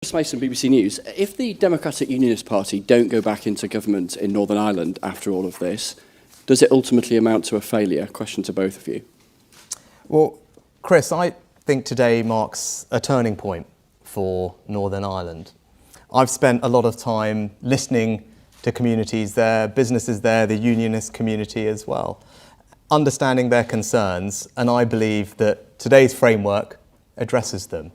Chris Mason, BBC News. If the Democratic Unionist Party don't go back into government in Northern Ireland after all of this, does it ultimately amount to a failure? Question to both of you. Well, Chris, I think today marks a turning point for Northern Ireland. I've spent a lot of time listening to communities there, businesses there, the unionist community as well, understanding their concerns, and I believe that today's framework addresses them.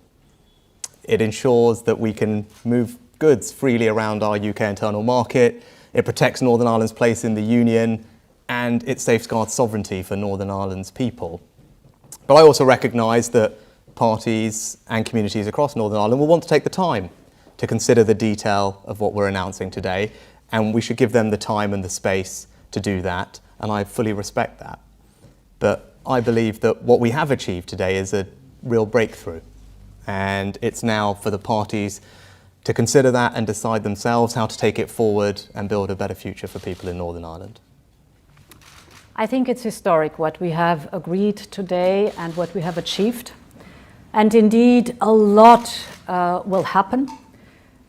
It ensures that we can move goods freely around our UK internal market, it protects Northern Ireland's place in the Union, and it safeguards sovereignty for Northern Ireland's people. But I also recognise that parties and communities across Northern Ireland will want to take the time to consider the detail of what we're announcing today, and we should give them the time and the space to do that, and I fully respect that. But I believe that what we have achieved today is a real breakthrough. And it's now for the parties to consider that and decide themselves how to take it forward and build a better future for people in Northern Ireland. I think it's historic what we have agreed today and what we have achieved. And indeed, a lot will happen.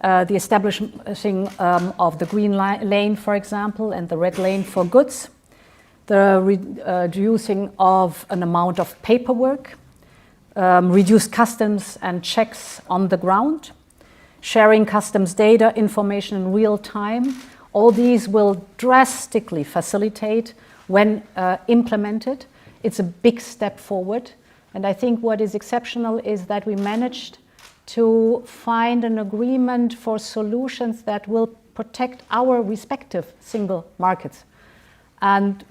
The establishing of the green lane, for example, and the red lane for goods, the reducing of an amount of paperwork, reduced customs and checks on the ground, sharing customs data, information in real time. All these will drastically facilitate when implemented. It's a big step forward. And I think what is exceptional is that we managed to find an agreement for solutions that will protect our respective single markets. And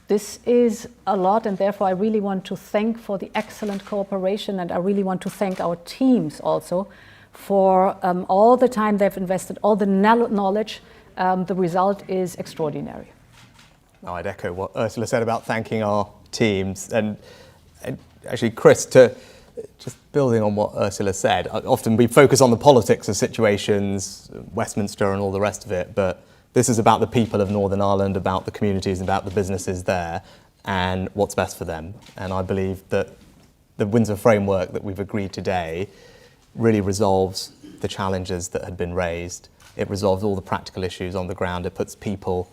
this is a lot, and therefore I really want to thank for the excellent cooperation, and I really want to thank our teams also for all the time they've invested, all the knowledge. The result is extraordinary. I'd echo what Ursula said about thanking our teams, and actually, Chris, to just building on what Ursula said, often we focus on the politics of situations, Westminster and all the rest of it, but this is about the people of Northern Ireland, about the communities, about the businesses there, and what's best for them. And I believe that the Windsor framework that we've agreed today really resolves the challenges that had been raised. It resolves all the practical issues on the ground. It puts people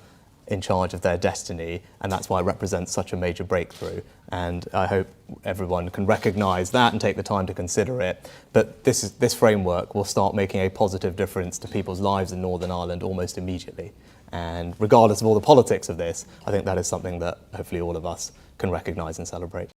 in charge of their destiny, and that's why it represents such a major breakthrough. And I hope everyone can recognise that and take the time to consider it. But this framework will start making a positive difference to people's lives in Northern Ireland almost immediately. And regardless of all the politics of this, I think that is something that hopefully all of us can recognise and celebrate.